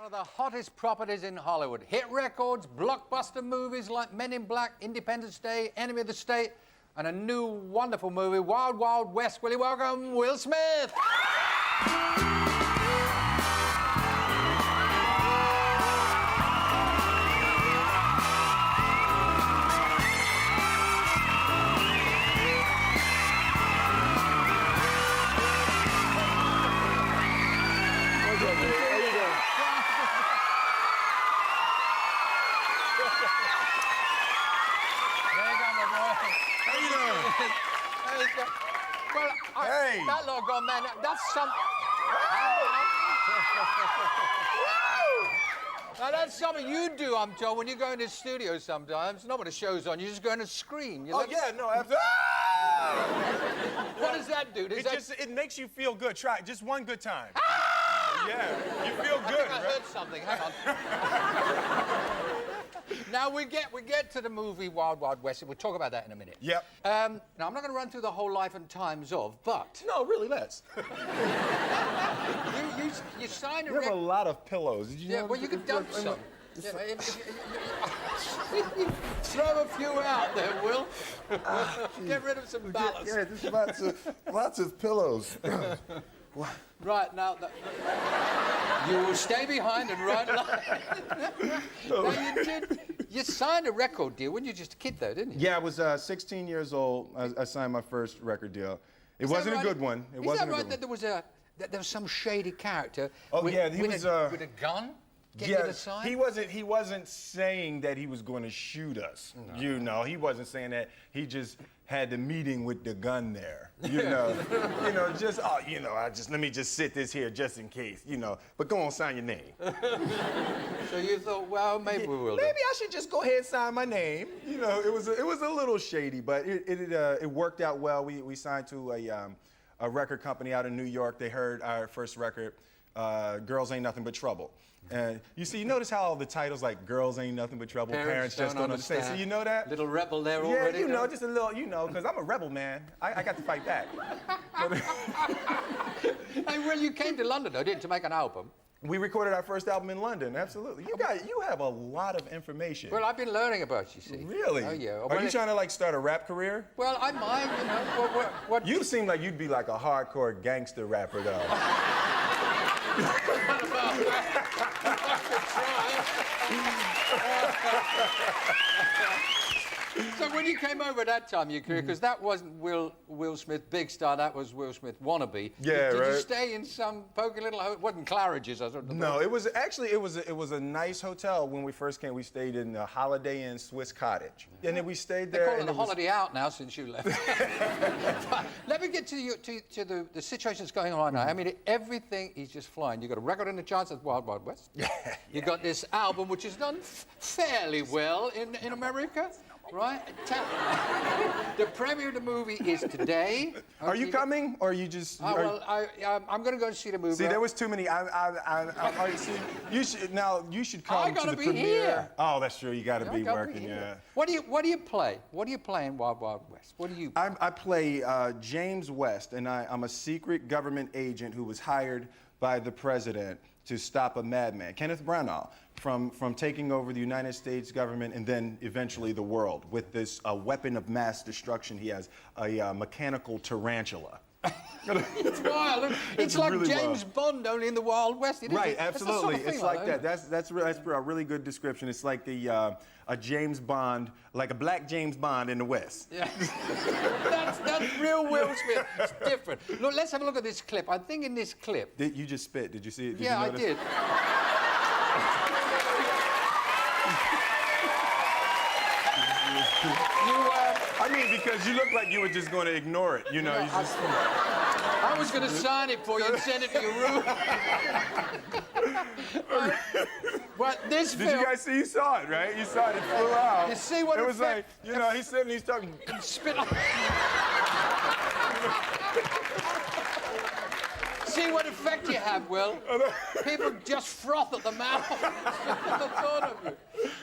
of the hottest properties in Hollywood. Hit records, blockbuster movies like Men in Black, Independence Day, Enemy of the State, and a new wonderful movie, Wild Wild West. Will you welcome Will Smith? Well, hey! That look on, man, that's some... Now, that's something you do, I'm told, when you go into the studio sometimes. Not when the show's on, you just go in and scream. Yeah, no, absolutely. What does that do? It makes you feel good. Try it. Just one good time. Yeah, you feel good, I heard something. Hang on. Now we get to the movie Wild Wild West. We'll talk about that in a minute. Yep. Now I'm not going to run through the whole life and times of, but No, really, let's. you signed a You have a record. lot of pillows. Did you know Well, you could dump some. You know, throw a few out there, Will. Get rid of some ballast. Yeah, there's lots of pillows. Right, now, you will stay behind and write line. Now, you signed a record deal when you were just a kid, though, didn't you? Yeah, I was 16 years old. I signed my first record deal. It wasn't a good one. It wasn't a good one. That there was some shady character with a gun? Get you to sign? He wasn't saying that he was going to shoot us. No. You know, he wasn't saying that. He just had the meeting with the gun there. You know, let me just sit this here just in case. You know, but go on, sign your name. So you thought, well, maybe we will. Maybe I should just go ahead and sign my name. You know, it was a little shady, but it worked out well. We signed to a record company out in New York. They heard our first record. Girls Ain't Nothing But Trouble. And you notice how all the titles like Girls Ain't Nothing But Trouble, Parents Just Don't Understand. So you know that? Little rebel there yeah, already? Yeah, you know, just a little, because I'm a rebel, man. I got to fight back. Hey, well, you came to London, though, didn't you, to make an album? We recorded our first album in London, absolutely. You have a lot of information. Well, I've been learning about you, see. Really? Oh, yeah. Are you trying to, like, start a rap career? Well, I might, you know. What? You seem like you'd be like a hardcore gangster rapper, though. So when you came over that time in your career, because that wasn't Will Smith Big Star, that was Will Smith Wannabe. Yeah, Did right. you stay in some pokey little hotel? It wasn't Claridge's, I thought. No, it was a nice hotel when we first came. We stayed in the Holiday Inn Swiss Cottage, and then we stayed there. They're calling the Holiday Out now since you left. Let me get to the situation that's going on right now. I mean, everything is just flying. You got a record in the charts at Wild Wild West. You got this album which has done fairly well in America. Right? The premiere of the movie is today. Are you coming, or are you just? Well, I'm going to go and see the movie. See, there was too many. You should come to the premiere. Here. Oh, that's true. You got to be working. Yeah. What do you play? What do you play in Wild Wild West? What do you? I play James West, and I'm a secret government agent who was hired by the president to stop a madman, Kenneth Branagh, from taking over the United States government and then eventually the world with this weapon of mass destruction. He has a mechanical tarantula. It's wild. It's like really James Bond, only in the Wild West. Right, absolutely. It's like that. That's a really good description. It's like a James Bond, like a black James Bond in the West. Yeah. that's real Will Smith. It's different. Look, let's have a look at this clip. I think in this clip. You just spit. Did you see it? Yeah, I did. I mean, because you look like you were just going to ignore it. You know, I was going to sign it for you and send it to your room. But this film... Did you guys see? You saw it, right? You saw it. It flew out. You see what it was like, he's sitting, he's talking... Spit See what effect you have, Will. People just froth at the mouth. The thought of you.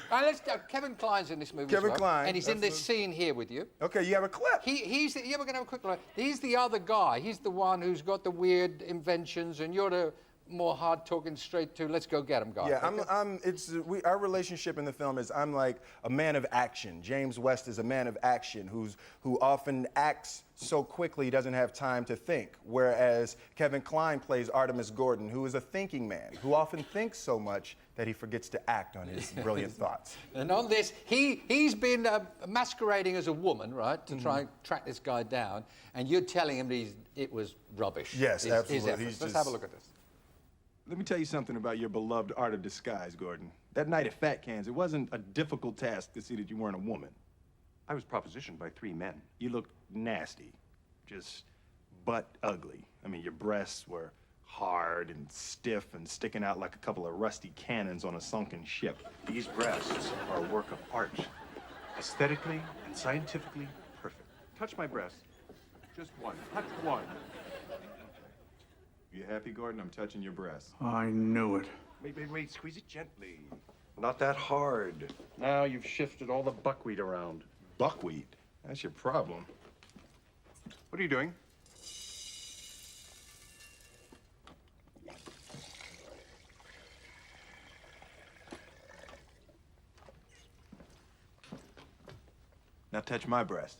All right, let's go. Kevin Kline's in this movie Kevin as well, Kline. and he's in this scene here with you. Okay, you have a clip. We're going to have a quick look. He's the other guy. He's the one who's got the weird inventions, and you're the more hard talking, straight to let's go get him guy? Yeah, our relationship in the film is I'm like a man of action. James West is a man of action who often acts so quickly he doesn't have time to think. Whereas Kevin Kline plays Artemis Gordon, who is a thinking man, who often thinks so much that he forgets to act on his brilliant thoughts. And on this, he's been masquerading as a woman, right, to try and track this guy down, and you're telling him that it was rubbish. Yes, absolutely. Let's have a look at this. Let me tell you something about your beloved art of disguise, Gordon. That night at Fat Cans, it wasn't a difficult task to see that you weren't a woman. I was propositioned by 3 men. You looked nasty, just butt ugly. I mean, your breasts were hard and stiff and sticking out like a couple of rusty cannons on a sunken ship. These breasts are a work of art, aesthetically and scientifically perfect. Touch my breast. Just one. Touch one. You happy, Gordon? I'm touching your breast. I knew it. Wait. Squeeze it gently. Not that hard. Now you've shifted all the buckwheat around. Buckwheat? That's your problem. What are you doing? Now touch my breast.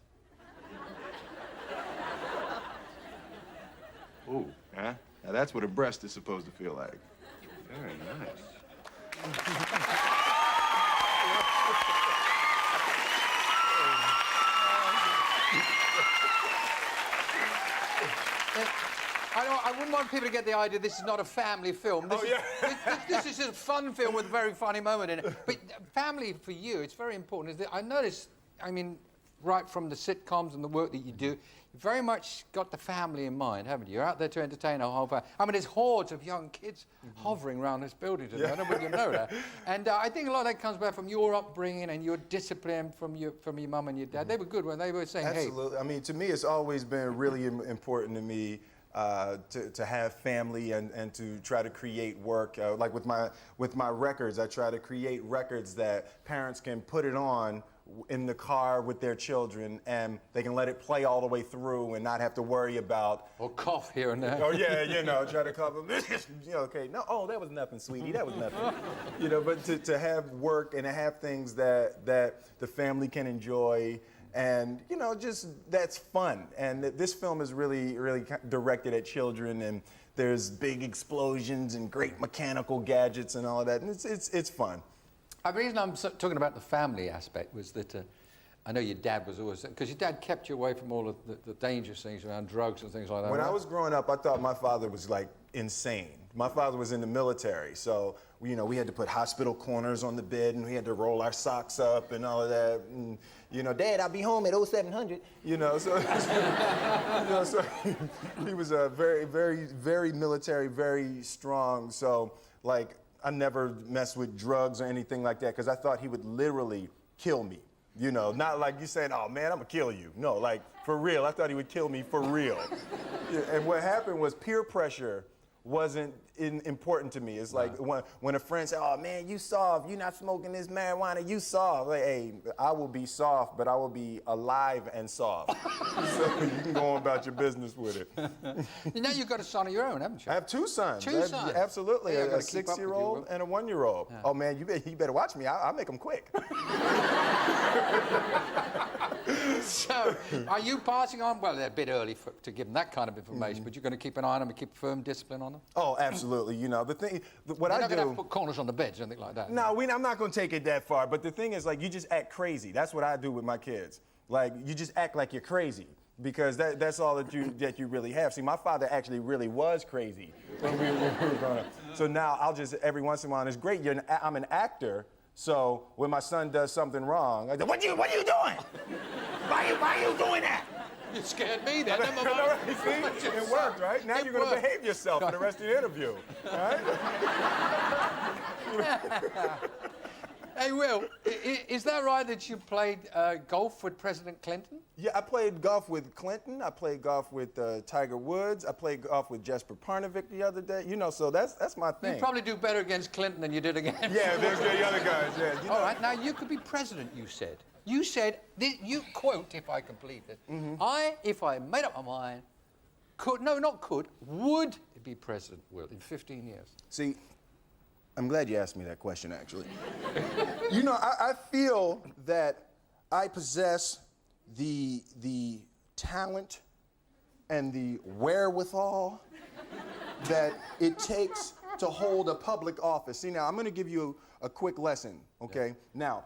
Ooh, Huh? Now that's what a breast is supposed to feel like. very nice. I wouldn't want people to get the idea this is not a family film. This is just a fun film with a very funny moment in it. But family, for you, it's very important. I noticed, I mean, right from the sitcoms and the work that you do, you very much got the family in mind, haven't you? You're out there to entertain a whole family. I mean, there's hordes of young kids hovering around this building today. I don't know if you know that. And I think a lot of that comes back from your upbringing and your discipline from your mum and your dad. They were good when they were saying, Absolutely. I mean, to me, it's always been really important to me to have family and to try to create work. Like with my records, I try to create records that parents can put it on in the car with their children and they can let it play all the way through and not have to worry about or cough here and there. Oh yeah, you know, try to cough them. You know, okay, no, oh, that was nothing, sweetie, that was nothing. You know, but to have work and to have things that the family can enjoy. And, you know, just that's fun. And this film is really directed at children, and there's big explosions and great mechanical gadgets and all of that. And it's fun. The reason I'm talking about the family aspect was that I know your dad was always, because your dad kept you away from all of the dangerous things around drugs and things like that. When right? I was growing up, I thought my father was like insane. My father was in the military, so you know, we had to put hospital corners on the bed and we had to roll our socks up and all of that. And, you know, Dad, I'll be home at 0700. You know, so, you know, so he was a very military, very strong. So, like, I never messed with drugs or anything like that because I thought he would literally kill me. You know, not like you saying, oh man, I'm gonna kill you. No, like for real. I thought he would kill me for real. Yeah, and what happened was peer pressure wasn't important to me. It's like when a friend said, oh man, you soft, you not smoking this marijuana, you soft. Like, hey, I will be soft, but I will be alive and soft. So you can go on about your business with it. Now you've got a son of your own, haven't you? I have 2 sons. Two sons? Absolutely, Yeah, a 6-year-old and a 1-year-old. Yeah. Oh man, you better watch me. I'll make them quick. So, are you passing on? Well, they're a bit early to give them that kind of information, but you're going to keep an eye on them and keep firm discipline on them? Oh, absolutely. You know, what They're I do. not going to have to put corners on the beds or anything like that. No, I'm not going to take it that far. But the thing is, like, you just act crazy. That's what I do with my kids. Like, you just act like you're crazy because that's all that you really have. See, my father actually really was crazy when we were growing up. So now I'll just every once in a while. It's great. I'm an actor. So when my son does something wrong, I go, what are you doing? Why are you doing that? You scared me then. Never mind. See, it worked, right? Now you're going to behave yourself for the rest of the interview, right? Hey, Will, is that right that you played golf with President Clinton? Yeah, I played golf with Clinton. I played golf with Tiger Woods. I played golf with Jesper Parnevik the other day. You know, so that's my thing. You probably do better against Clinton than you did against. Yeah, there's the other guys. Yeah. You know. All right, now you could be president. You said. You quote, if I complete it. If I made up my mind, Could, no, not could, would be president, Will, in 15 years? See, I'm glad you asked me that question, actually. You know, I feel that I possess the talent and the wherewithal that it takes to hold a public office. See, now, I'm going to give you a quick lesson, okay? Yeah. Now,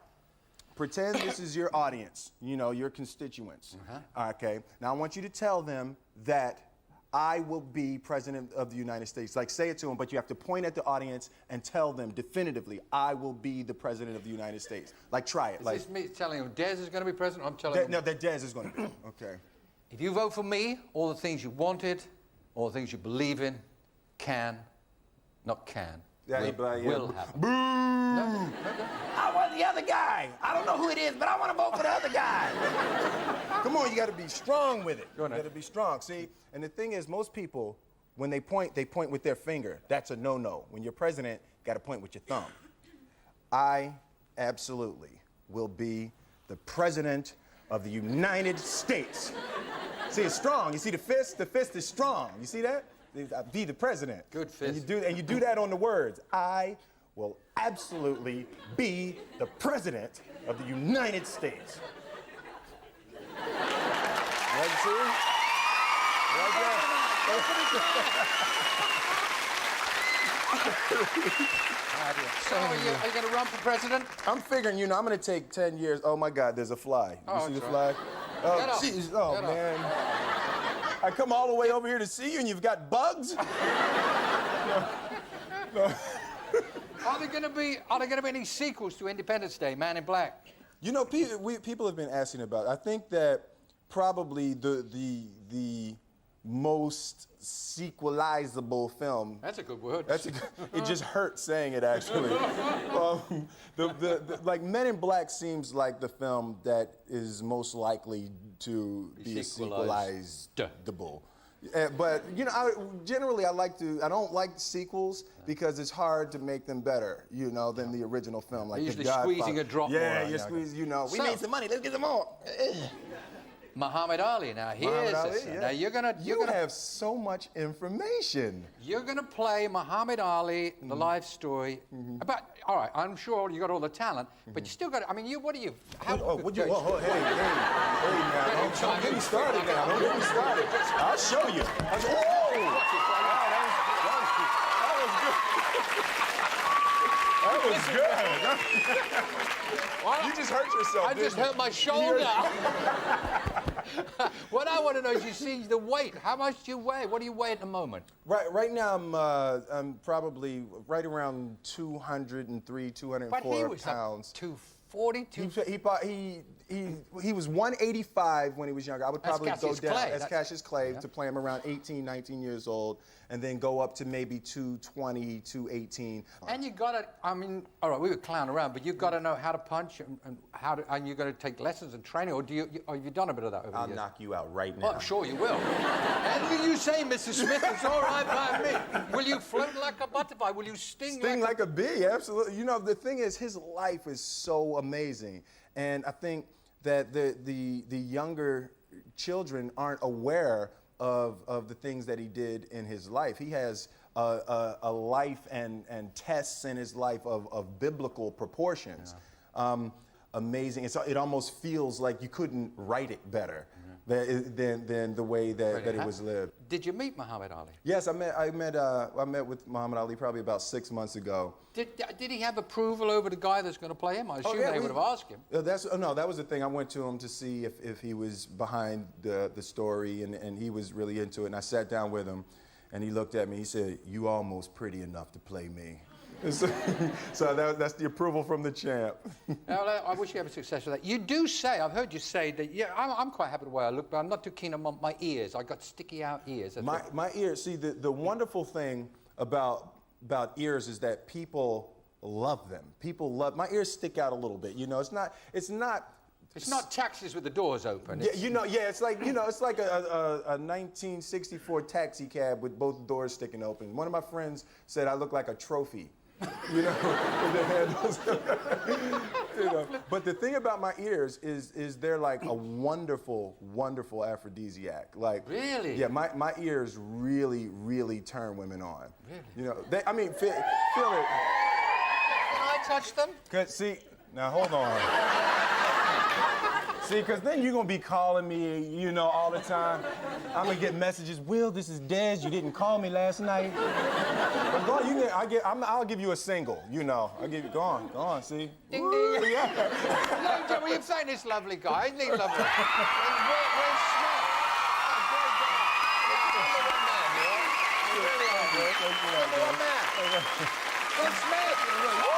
pretend this is your audience, you know, your constituents, okay? Now, I want you to tell them that I will be president of the United States. Like, say it to them, but you have to point at the audience and tell them definitively, I will be the president of the United States. Like, try it. Is this me telling them Des is going to be president? I'm telling them. No, that Des is going to be. Okay. If you vote for me, all the things you wanted, all the things you believe in, will happen. Boo! No. I want the other guy. I don't know who it is, but I want to vote for the other guy. Come on, you got to be strong with it. You got to be strong. See, and the thing is, most people, when they point with their finger. That's a no-no. When you're president, you got to point with your thumb. I absolutely will be the president of the United States. See, it's strong. You see the fist? The fist is strong. You see that? Be the president. Good fist. And you do that on the words. I will absolutely be the president of the United States. Right, see? Right there. So are you going to run for president? I'm figuring, you know, I'm going to take 10 years. Oh, my God, there's a fly. You see the fly? Oh, jeez. Oh, man. I come all the way over here to see you and you've got bugs? No. Are there going to be any sequels to Independence Day, Man in Black? You know, people have been asking about it. I think that probably the most sequelizable film. That's a good word. It just hurts saying it, actually. Like Men in Black seems like the film that is most likely to be sequelizable. But you know, I don't like sequels because it's hard to make them better, you know, than the original film. Like usually The Godfather. Squeezing a drop. Yeah, you're squeezing. You know, we made some money. Let's get some more. Muhammad Ali. Now here's this. Yeah. Now you're gonna have so much information. You're gonna play Muhammad Ali, the life story. But all right, I'm sure you got all the talent, but you still got. I mean, what are you? Hey, now, don't get me started now. Don't get me started. I'll show you. That was good. You just hurt yourself. I just hurt my shoulder. What I want to know is you see the weight. How much do you weigh? What do you weigh at the moment? Right now I'm probably right around 203, 204 but he was pounds. 240, he was 185 when he was younger. I would probably go down as Cassius Clay to play him around 18, 19 years old, and then go up to maybe 220, 218. And you got to, I mean, all right, we were clowning around, but you've got to know how to punch and you've got to take lessons and training, or have you done a bit of that over the years? I'll knock you out right now. Oh, I'm sure you will. And will you say, Mr. Smith, it's all right by me? Will you float like a butterfly? Will you sting like a bee? Absolutely. You know, the thing is, his life is so amazing, and I think that the younger children aren't aware of the things that he did in his life. He has a life and tests in his life of biblical proportions. Yeah. Amazing. It almost feels like you couldn't write it better than the way that it was lived. Did you meet Muhammad Ali? Yes, I met with Muhammad Ali probably about 6 months ago. Did he have approval over the guy that's going to play him? I assume they would have asked him. No, that was the thing. I went to him to see if he was behind the story, and he was really into it. And I sat down with him, and he looked at me. He said, "You almost pretty enough to play me." So that's the approval from the champ. Now, I wish you had success with that. You do say, I've heard you say that, yeah, I'm quite happy the way I look, but I'm not too keen on my ears. I got sticky out ears. My ears, see, the wonderful thing about ears is that people love them. People love, my ears stick out a little bit, you know, it's not taxis with the doors open. It's like a 1964 taxi cab with both doors sticking open. One of my friends said I look like a trophy. You know, with the handles. You know. But the thing about my ears is they're like a wonderful, wonderful aphrodisiac. Like, Really? Yeah, my ears really, really turn women on. Really? You know, I mean, feel it. Can I touch them? Cause see, now hold on. See, cause then you're gonna be calling me, you know, all the time. I'm gonna get messages. Will, this is Des. You didn't call me last night. But go on, I'll give you a single. You know, I'll give you. Go on. See. Ding, Woo, ding. yeah. No, Joe, well, you've seen this lovely guy. Isn't he lovely? Where's Smith? Oh, great guy. You're a man, you are. You're really are, man. Where's Smith?